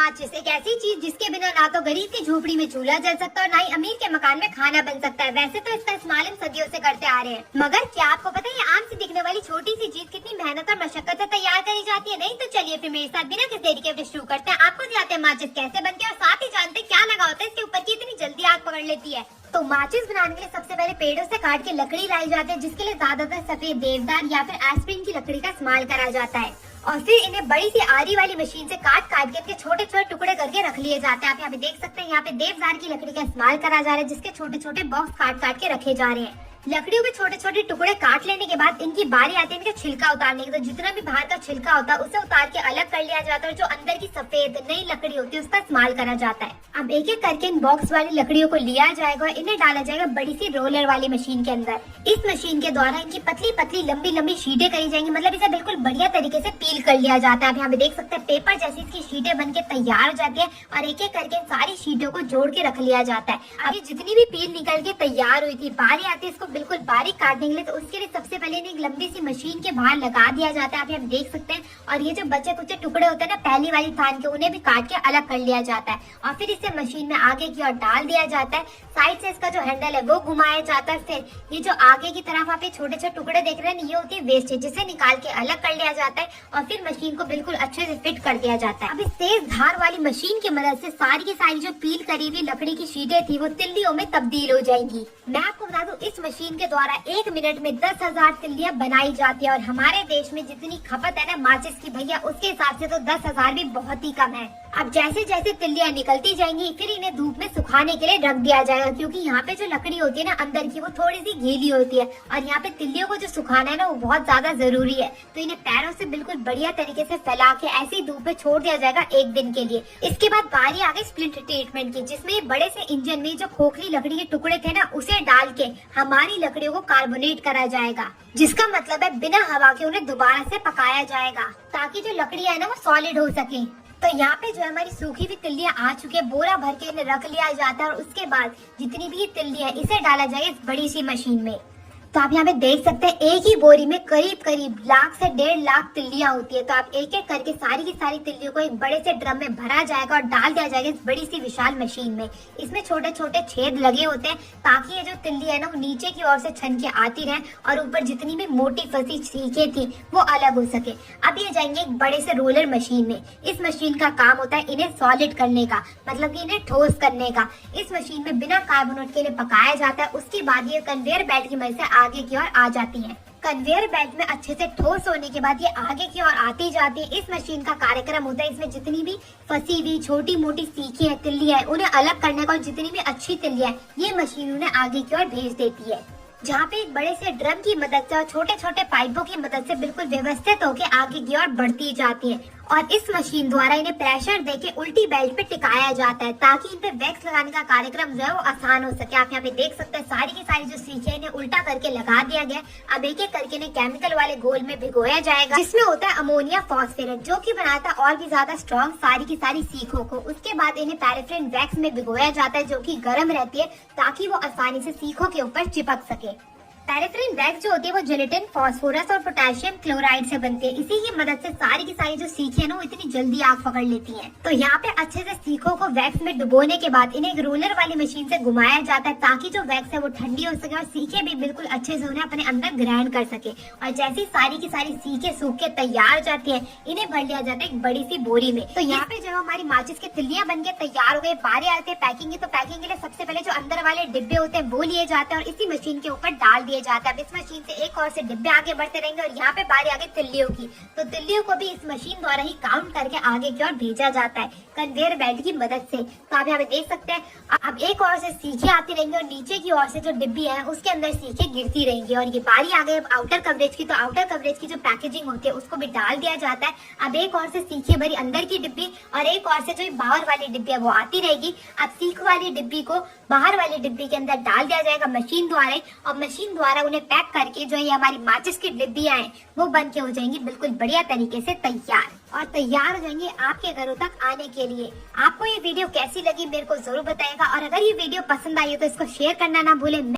माचिस एक ऐसी चीज जिसके बिना ना तो गरीब की झोपड़ी में चूल्हा जल सकता और ना ही अमीर के मकान में खाना बन सकता है। वैसे तो इसका इस्तेमाल हम सदियों से करते आ रहे हैं, मगर क्या आपको पता है ये आम से दिखने वाली छोटी सी चीज कितनी मेहनत और मशक्कत से तैयार करी जाती है? नहीं तो चलिए फिर मेरे साथ बिना किसी देरी के शुरू करते हैं। आपको दिखाते हैं माचिस कैसे बनती है और साथ ही जानते हैं क्या लगा होता है इसके ऊपर की इतनी जल्दी आग पकड़ लेती है। तो माचिस बनाने के लिए सबसे पहले पेड़ों से काट के लकड़ी लाई जाती है, जिसके लिए ज्यादातर सफेद देवदार या फिर एस्प्रिन की लकड़ी का इस्तेमाल करा जाता है। और फिर इन्हें बड़ी सी आरी वाली मशीन से काट काट के छोटे छोटे टुकड़े करके रख लिए जाते हैं। आप यहाँ पे देख सकते हैं, यहाँ पे देवदार की लकड़ी का इस्तेमाल करा जा रहा है, जिसके छोटे छोटे बॉक्स काट काट के रखे जा रहे हैं। लकड़ियों के छोटे छोटे टुकड़े काट लेने के बाद इनकी बारी आती है इनका छिलका उतारने की। तो जितना भी बाहर का छिलका होता है उसे उतार के अलग कर लिया जाता है और जो अंदर की सफेद नई लकड़ी होती है उसका इस्तेमाल करा जाता है। अब एक एक करके इन बॉक्स वाली लकड़ियों को लिया जाएगा और इन्हें डाला जाएगा बड़ी सी रोलर वाली मशीन के अंदर। इस मशीन के द्वारा इनकी पतली पतली लंबी लंबी शीटें करी जाएंगी, मतलब इसे बिल्कुल बढ़िया तरीके से पील कर लिया जाता है। आप यहाँ पे देख सकते हैं पेपर जैसी इसकी शीटें बन के तैयार हो जाती है और एक एक करके इन सारी शीटों को जोड़ के रख लिया जाता है। अब ये जितनी भी पील निकल के तैयार हुई थी, बारी आती है इसको बिल्कुल बारीक काटने के लिए। तो उसके लिए सबसे पहले एक लंबी सी मशीन के बाहर लगा दिया जाता है, आप यहाँ देख सकते हैं। और ये जो बचे कुचे टुकड़े होते हैं ना पहली वाली थान के, उन्हें भी काट के अलग कर लिया जाता है और फिर इसे मशीन में आगे की ओर डाल दिया जाता है। साइड से इसका जो हैंडल है वो घुमाया जाता है। फिर ये जो आगे की तरफ आप ये छोटे छोटे टुकड़े देख रहे हैं, ये होती है वेस्टेज, जिसे निकाल के अलग कर लिया जाता है और फिर मशीन को बिल्कुल अच्छे से फिट कर दिया जाता है। अब इस तेज धार वाली मशीन की मदद से सारी की सारी जो पील करी हुई लकड़ी की शीटें थी वो तिल्लियों में तब्दील हो जाएंगी। मैं आपको बता दूं, इस मशीन के द्वारा 1 मिनट में 10,000 तिल्लियां बनाई जाती है और हमारे देश में जितनी खपत है ना माचिस की भैया, उसके हिसाब से तो 10,000 भी बहुत ही कम है। अब जैसे जैसे तिल्लियां निकलती जाएंगी फिर इन्हें धूप में सुखाने के लिए रख दिया जाएगा, क्योंकि यहाँ पे जो लकड़ी होती है ना अंदर की वो थोड़ी सी गीली होती है और यहाँ पे तिल्लियों को जो सुखाना है ना वो बहुत ज्यादा जरूरी है। तो इन्हें पैरों से बिल्कुल बढ़िया तरीके से फैला के ऐसे ही धूप में छोड़ दिया जाएगा 1 दिन के लिए। इसके बाद बारी आ गई स्प्लिट ट्रीटमेंट की, जिसमें बड़े से इंजन में जो खोखली लकड़ी के टुकड़े थे ना उसे डाल के हमारी लकड़ियों को कार्बोनेट करा जाएगा, जिसका मतलब है बिना हवा के उन्हें दोबारा से पकाया जाएगा ताकि जो लकड़ियां है ना वो सॉलिड हो सके। तो यहाँ पे जो हमारी सूखी हुई तिल्लियां आ चुकी है, बोरा भर के इन्हें रख लिया जाता है और उसके बाद जितनी भी तिल्लियां है इसे डाला जाएगा इस बड़ी सी मशीन में। तो आप यहाँ पे देख सकते हैं एक ही बोरी में करीब करीब 1 से 1.5 लाख तिल्लियां होती है। तो आप एक एक करके सारी की सारी तिल्लियों को एक बड़े से ड्रम में भरा जाएगा और डाल दिया जाएगा इस बड़ी सी विशाल मशीन में। इसमें छोटे छोटे छेद लगे होते हैं ताकि ये जो तिल्ली है ना वो नीचे की ओर से छन के आती रहे और ऊपर जितनी भी मोटी फंसी सीखें थी वो अलग हो सके। अब ये जाएंगे एक बड़े से रोलर मशीन में। इस मशीन का काम होता है इन्हें सॉलिड करने का, मतलब कि इन्हें ठोस करने का। इस मशीन में बिना कार्बोनेट के लिए पकाया जाता है। उसके बाद ये कन्वेयर बेल्ट की मदद से आगे की ओर आ जाती है। कन्वेयर बेल्ट में अच्छे से ठोस होने के बाद ये आगे की ओर आती जाती है। इस मशीन का कार्यक्रम होता है इसमें जितनी भी फंसी हुई छोटी मोटी सीखी है तिल्लियां है उन्हें अलग करने का और जितनी भी अच्छी तिल्लियां है ये मशीन उन्हें आगे की ओर भेज देती है, जहाँ पे एक बड़े से ड्रम की मदद से और छोटे छोटे पाइपों की मदद से बिल्कुल व्यवस्थित होकर आगे की ओर बढ़ती जाती है। और इस मशीन द्वारा इन्हें प्रेशर देके उल्टी बेल्ट पे टिकाया जाता है ताकि इन पे वैक्स लगाने का कार्यक्रम जो है वो आसान हो सके। आप यहाँ पे देख सकते हैं सारी की सारी जो सीखें इन्हें उल्टा करके लगा दिया गया। अब एक एक करके इन्हें केमिकल वाले घोल में भिगोया जाएगा, जिसमें होता है अमोनिया फॉस्फेट, जो कि बनाता है और भी ज्यादा स्ट्रॉन्ग सारी की सारी सीखों को। उसके बाद इन्हें पैराफिन वैक्स में भिगोया जाता है जो कि गर्म रहती है ताकि वो आसानी से सीखों के ऊपर चिपक सके। पैराफिन वैक्स जो होती है वो जेलेटिन, फास्फोरस और पोटेशियम क्लोराइड से बनती है। इसी की मदद से सारी की सारी जो सीखें है ना वो इतनी जल्दी आग पकड़ लेती हैं। तो यहाँ पे अच्छे से सीखों को वैक्स में डुबोने के बाद इन्हें एक रोलर वाली मशीन से घुमाया जाता है ताकि जो वैक्स है वो ठंडी हो सके और सीखें भी बिल्कुल अच्छे से उन्हें अपने अंदर ग्राइंड कर सके। और जैसी सारी की सारी सीखें सूख के तैयार हो जाती है इन्हें भर लिया जाता है एक बड़ी सी बोरी में। तो यहाँ पे जब हमारी माचिस की तिल्लियां बन के तैयार हो गई, बारी आते हैं पैकिंग की। तो पैकिंग के लिए सबसे पहले जो अंदर वाले डिब्बे होते हैं वो लिए जाते हैं और इसी मशीन के ऊपर डाल दिए जाता है। अब इस मशीन से एक और से डिब्बे आगे बढ़ते रहेंगे और यहाँ पे बारी आगे तिल्लियों की। तो तिल्लियों को भी इस मशीन द्वारा ही काउंट करके आगे की ओर भेजा जाता है कन्वेयर बेल्ट की मदद से। तो आप यहाँ पे देख सकते हैं अब एक और से सीखें आती रहेंगी और नीचे की ओर से जो डिब्बी है उसके अंदर सीखें गिरती रहेंगी। और ये बारी आ गई अब आउटर कवरेज की। तो आउटर कवरेज की जो पैकेजिंग होती है उसको भी डाल दिया जाता है। अब एक और से सीखें भरी अंदर की डिब्बी और एक और से जो बाहर वाली डिब्बी है वो आती रहेगी। अब सीख वाली डिब्बी को बाहर वाली डिब्बी के अंदर डाल दिया जाएगा मशीन द्वारा और मशीन द्वारा उन्हें पैक करके जो ये हमारी माचिस की डिब्बियां हैं वो बन के हो जाएंगी बिल्कुल बढ़िया तरीके से तैयार और तैयार हो जाएंगे आपके घरों तक आने के लिए। आपको ये वीडियो कैसी लगी मेरे को जरूर बताइएगा और अगर ये वीडियो पसंद आई हो तो इसको शेयर करना ना भूलें।